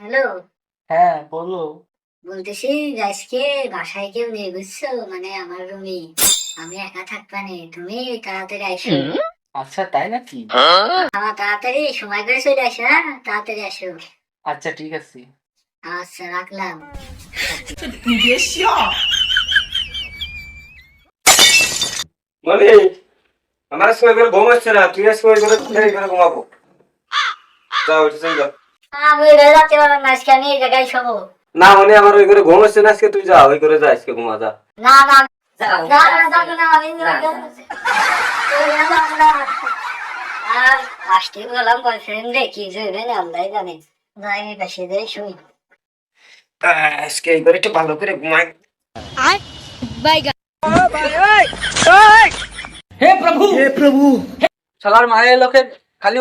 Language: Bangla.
হ্যালো। হ্যাঁ বলো। বলতেছি যে আজকে বাসায় কেউ নেই বুঝছো, মানে আমার রুমে আমি একা থাকবানে, তুমি তাড়াতাড়ি আইসো। আচ্ছা তাই নাকি? আমার তাড়াতাড়ি সময় করে চলে আসো, হ্যাঁ তাড়াতাড়ি আসো। আচ্ছা ঠিক আছে। আচ্ছা রাখলাম। মানে আমার আজকে ওই করে ঘুম আসছে না, তুই আজকে ওই করে এই করে ঘুমাবো। যাও এটা চলে যাও। আমি ওই জায়গায় যাতে পারলাম না, আজকে আমি এই জায়গায় শোবো। না মানে আমার ওই করে ঘুম আসছে না আজকে, তুই যা ওই করে যা আজকে ঘুমা যা। না না না না যাবো না, আমি ওই জায়গায় যাবো না। আর আসতে বললাম বয়ফ্রেন্ড রে, কি জন্য আল্লাহ জানে। যাই পাশে যাই শুই। আজকে এই করে একটু ভালো করে ঘুমাই। হে প্রভু শালার মায়ের লোকের খালি